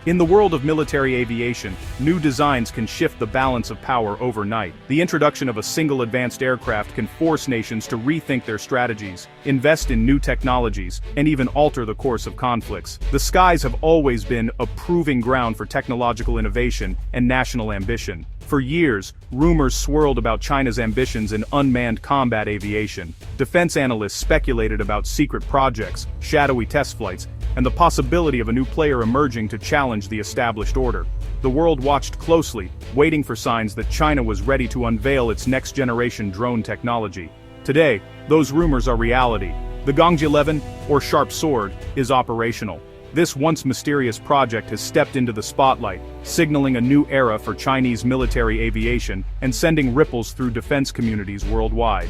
In the world of military aviation, new designs can shift the balance of power overnight. The introduction of a single advanced aircraft can force nations to rethink their strategies, invest in new technologies, and even alter the course of conflicts. The skies have always been a proving ground for technological innovation and national ambition. For years, rumors swirled about China's ambitions in unmanned combat aviation. Defense analysts speculated about secret projects, shadowy test flights, and the possibility of a new player emerging to challenge the established order. The world watched closely, waiting for signs that China was ready to unveil its next-generation drone technology. Today, those rumors are reality. The Attack-11, or Sharp Sword, is operational. This once mysterious project has stepped into the spotlight, signaling a new era for Chinese military aviation and sending ripples through defense communities worldwide.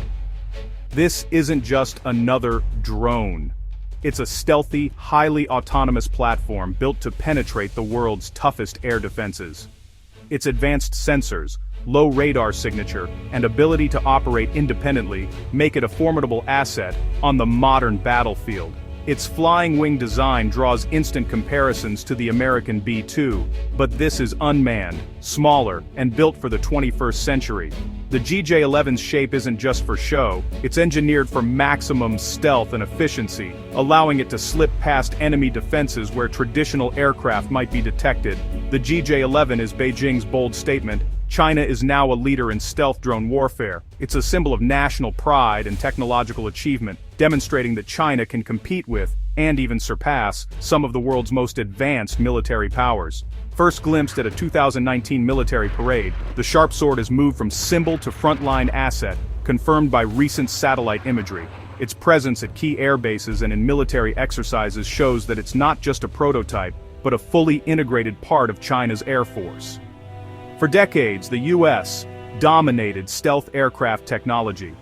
This isn't just another drone. It's a stealthy, highly autonomous platform built to penetrate the world's toughest air defenses. Its advanced sensors, low radar signature, and ability to operate independently make it a formidable asset on the modern battlefield. Its flying wing design draws instant comparisons to the American B-2, but this is unmanned, smaller, and built for the 21st century. The Attack-11's shape isn't just for show, it's engineered for maximum stealth and efficiency, allowing it to slip past enemy defenses where traditional aircraft might be detected. The Attack-11 is Beijing's bold statement: China is now a leader in stealth drone warfare. It's a symbol of national pride and technological achievement, demonstrating that China can compete with, and even surpass, some of the world's most advanced military powers. First glimpsed at a 2019 military parade, the Sharp Sword has moved from symbol to frontline asset, confirmed by recent satellite imagery. Its presence at key air bases and in military exercises shows that it's not just a prototype, but a fully integrated part of China's Air Force. For decades, the U.S. dominated stealth aircraft technology.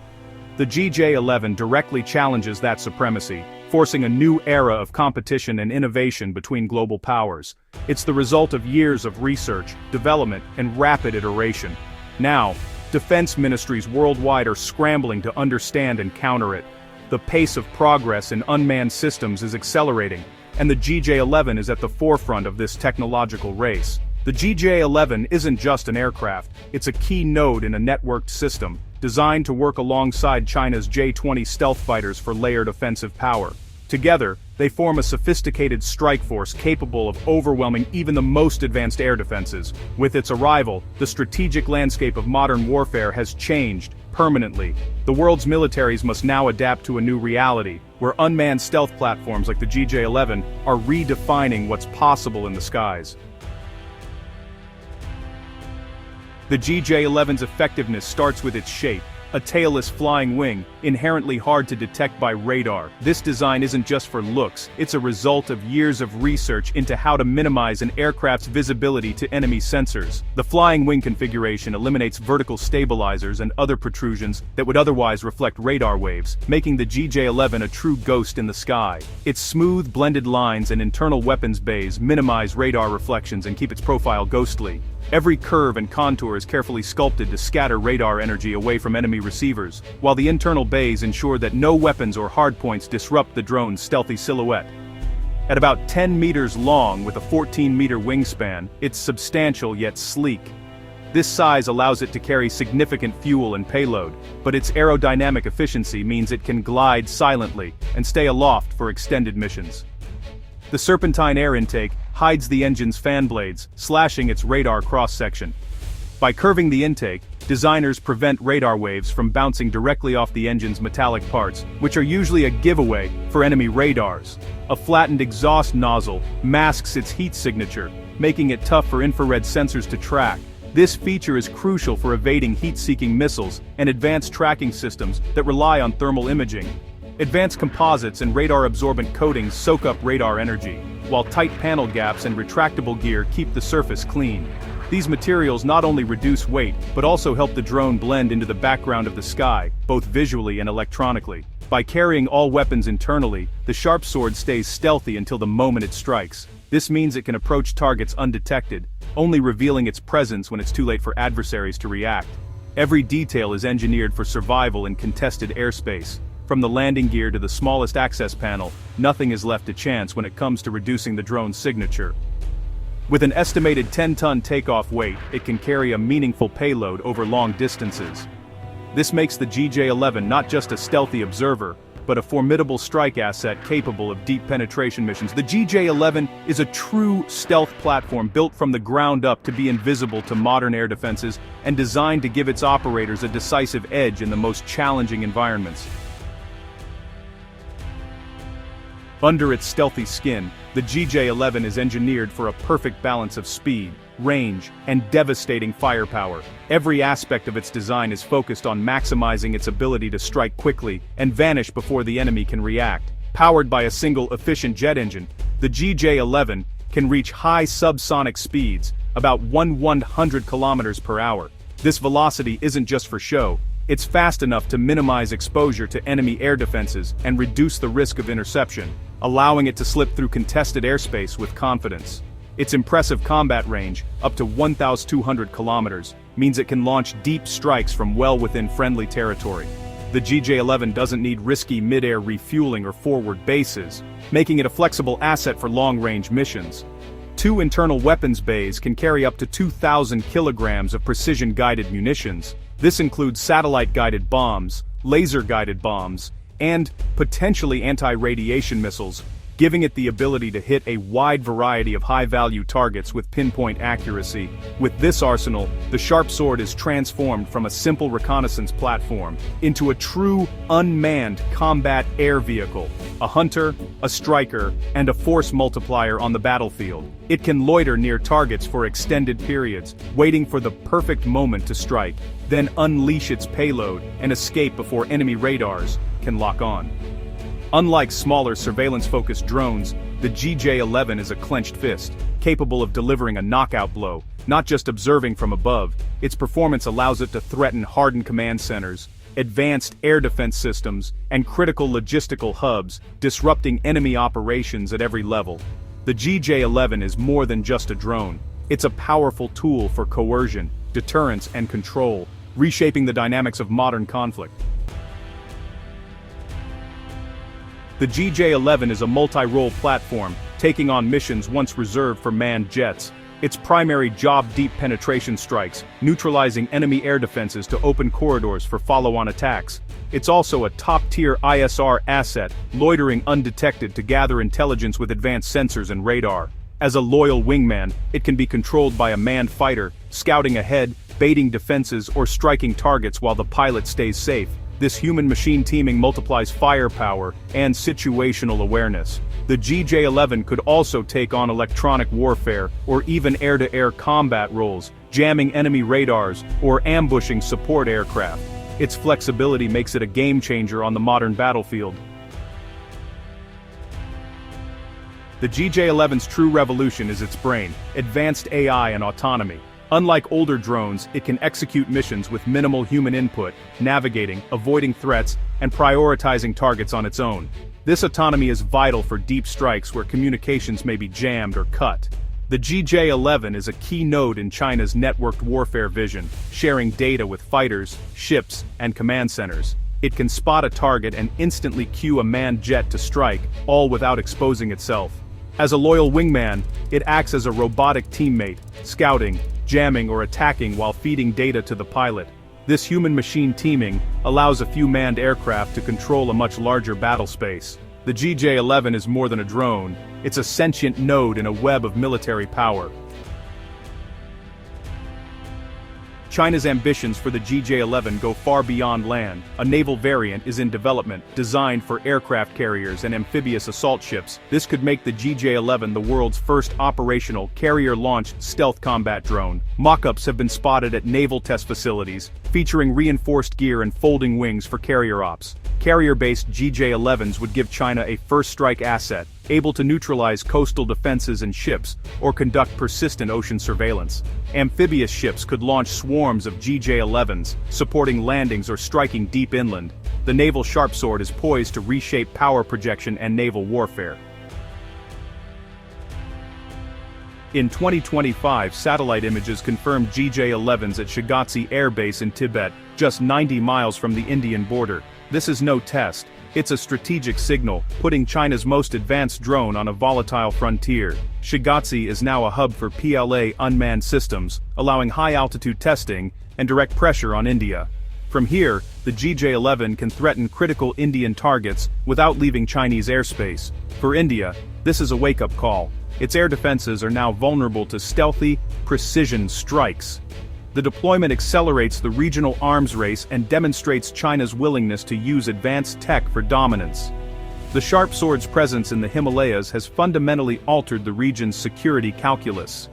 The Attack-11 directly challenges that supremacy, forcing a new era of competition and innovation between global powers. It's the result of years of research, development, and rapid iteration. Now, defense ministries worldwide are scrambling to understand and counter it. The pace of progress in unmanned systems is accelerating, and the Attack-11 is at the forefront of this technological race. The Attack-11 isn't just an aircraft, it's a key node in a networked system, designed to work alongside China's J-20 stealth fighters for layered offensive power. Together, they form a sophisticated strike force capable of overwhelming even the most advanced air defenses. With its arrival, the strategic landscape of modern warfare has changed permanently. The world's militaries must now adapt to a new reality, where unmanned stealth platforms like the Attack-11 are redefining what's possible in the skies. The Attack-11's effectiveness starts with its shape, a tailless flying wing, inherently hard to detect by radar. This design isn't just for looks, it's a result of years of research into how to minimize an aircraft's visibility to enemy sensors. The flying wing configuration eliminates vertical stabilizers and other protrusions that would otherwise reflect radar waves, making the Attack-11 a true ghost in the sky. Its smooth, blended lines and internal weapons bays minimize radar reflections and keep its profile ghostly. Every curve and contour is carefully sculpted to scatter radar energy away from enemy receivers, while the internal bays ensure that no weapons or hardpoints disrupt the drone's stealthy silhouette. At about 10 meters long with a 14-meter wingspan, it's substantial yet sleek. This size allows it to carry significant fuel and payload, but its aerodynamic efficiency means it can glide silently and stay aloft for extended missions. The serpentine air intake hides the engine's fan blades, slashing its radar cross-section. By curving the intake, designers prevent radar waves from bouncing directly off the engine's metallic parts, which are usually a giveaway for enemy radars. A flattened exhaust nozzle masks its heat signature, making it tough for infrared sensors to track. This feature is crucial for evading heat-seeking missiles and advanced tracking systems that rely on thermal imaging. Advanced composites and radar-absorbent coatings soak up radar energy, while tight panel gaps and retractable gear keep the surface clean. These materials not only reduce weight, but also help the drone blend into the background of the sky, both visually and electronically. By carrying all weapons internally, the Sharp Sword stays stealthy until the moment it strikes. This means it can approach targets undetected, only revealing its presence when it's too late for adversaries to react. Every detail is engineered for survival in contested airspace. From the landing gear to the smallest access panel, nothing is left to chance when it comes to reducing the drone's signature. With an estimated 10-ton takeoff weight, it can carry a meaningful payload over long distances. This makes the GJ-11 not just a stealthy observer, but a formidable strike asset capable of deep penetration missions. The GJ-11 is a true stealth platform built from the ground up to be invisible to modern air defenses and designed to give its operators a decisive edge in the most challenging environments. Under its stealthy skin, the GJ-11 is engineered for a perfect balance of speed, range, and devastating firepower. Every aspect of its design is focused on maximizing its ability to strike quickly and vanish before the enemy can react. Powered by a single efficient jet engine, the GJ-11 can reach high subsonic speeds, about 100 kilometers per hour. This velocity isn't just for show. It's fast enough to minimize exposure to enemy air defenses and reduce the risk of interception, allowing it to slip through contested airspace with confidence. Its impressive combat range, up to 1,200 kilometers, means it can launch deep strikes from well within friendly territory. The GJ-11 doesn't need risky mid-air refueling or forward bases, making it a flexible asset for long-range missions. 2 internal weapons bays can carry up to 2,000 kilograms of precision-guided munitions. This includes satellite-guided bombs, laser-guided bombs, and potentially anti-radiation missiles, giving it the ability to hit a wide variety of high-value targets with pinpoint accuracy. With this arsenal, the Sharp Sword is transformed from a simple reconnaissance platform into a true, unmanned combat air vehicle, a hunter, a striker, and a force multiplier on the battlefield. It can loiter near targets for extended periods, waiting for the perfect moment to strike, then unleash its payload and escape before enemy radars can lock on. Unlike smaller surveillance-focused drones, the GJ-11 is a clenched fist, capable of delivering a knockout blow, not just observing from above. Its performance allows it to threaten hardened command centers, advanced air defense systems, and critical logistical hubs, disrupting enemy operations at every level. The GJ-11 is more than just a drone. It's a powerful tool for coercion, deterrence, and control, reshaping the dynamics of modern conflict. The GJ-11 is a multi-role platform, taking on missions once reserved for manned jets. Its primary job: deep penetration strikes, neutralizing enemy air defenses to open corridors for follow-on attacks. It's also a top-tier ISR asset, loitering undetected to gather intelligence with advanced sensors and radar. As a loyal wingman, it can be controlled by a manned fighter, scouting ahead, baiting defenses, or striking targets while the pilot stays safe. This human-machine teaming multiplies firepower and situational awareness. The GJ-11 could also take on electronic warfare or even air-to-air combat roles, jamming enemy radars or ambushing support aircraft. Its flexibility makes it a game-changer on the modern battlefield. The GJ-11's true revolution is its brain, advanced AI and autonomy. Unlike older drones, it can execute missions with minimal human input, navigating, avoiding threats, and prioritizing targets on its own. This autonomy is vital for deep strikes where communications may be jammed or cut. The GJ-11 is a key node in China's networked warfare vision, sharing data with fighters, ships, and command centers. It can spot a target and instantly cue a manned jet to strike, all without exposing itself. As a loyal wingman, it acts as a robotic teammate, scouting, jamming, or attacking while feeding data to the pilot. This human-machine teaming allows a few manned aircraft to control a much larger battle space. The GJ-11 is more than a drone, it's a sentient node in a web of military power. China's ambitions for the GJ-11 go far beyond land. A naval variant is in development, designed for aircraft carriers and amphibious assault ships. This could make the GJ-11 the world's first operational, carrier-launched stealth combat drone. Mock-ups have been spotted at naval test facilities, featuring reinforced gear and folding wings for carrier ops. Carrier-based GJ-11s would give China a first-strike asset, able to neutralize coastal defenses and ships, or conduct persistent ocean surveillance. Amphibious ships could launch swarms of GJ-11s, supporting landings or striking deep inland. The naval Sharp Sword is poised to reshape power projection and naval warfare. In 2025, satellite images confirmed GJ-11s at Shagatsi Air Base in Tibet, just 90 miles from the Indian border. This is no test. It's a strategic signal, putting China's most advanced drone on a volatile frontier. Shigatse is now a hub for PLA unmanned systems, allowing high-altitude testing and direct pressure on India. From here, the GJ-11 can threaten critical Indian targets without leaving Chinese airspace. For India, this is a wake-up call. Its air defenses are now vulnerable to stealthy, precision strikes. The deployment accelerates the regional arms race and demonstrates China's willingness to use advanced tech for dominance. The sharp sword's presence in the Himalayas has fundamentally altered the region's security calculus.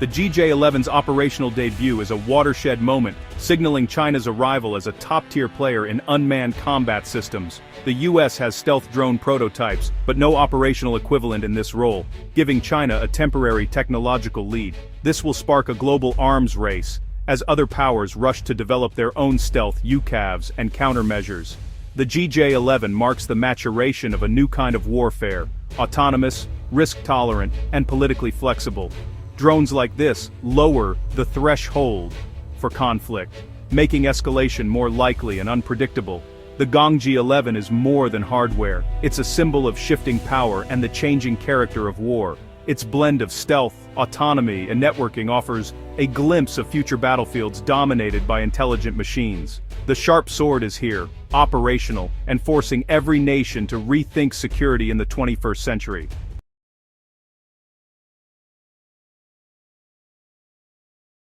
The GJ-11's operational debut is a watershed moment, signaling China's arrival as a top-tier player in unmanned combat systems. The US has stealth drone prototypes, but no operational equivalent in this role, giving China a temporary technological lead. This will spark a global arms race, as other powers rush to develop their own stealth UCAVs and countermeasures. The GJ-11 marks the maturation of a new kind of warfare, autonomous, risk-tolerant, and politically flexible. Drones like this lower the threshold for conflict, making escalation more likely and unpredictable. The Gongji-11 is more than hardware. It's a symbol of shifting power and the changing character of war. Its blend of stealth, autonomy, and networking offers a glimpse of future battlefields dominated by intelligent machines. The sharp sword is here, operational, and forcing every nation to rethink security in the 21st century.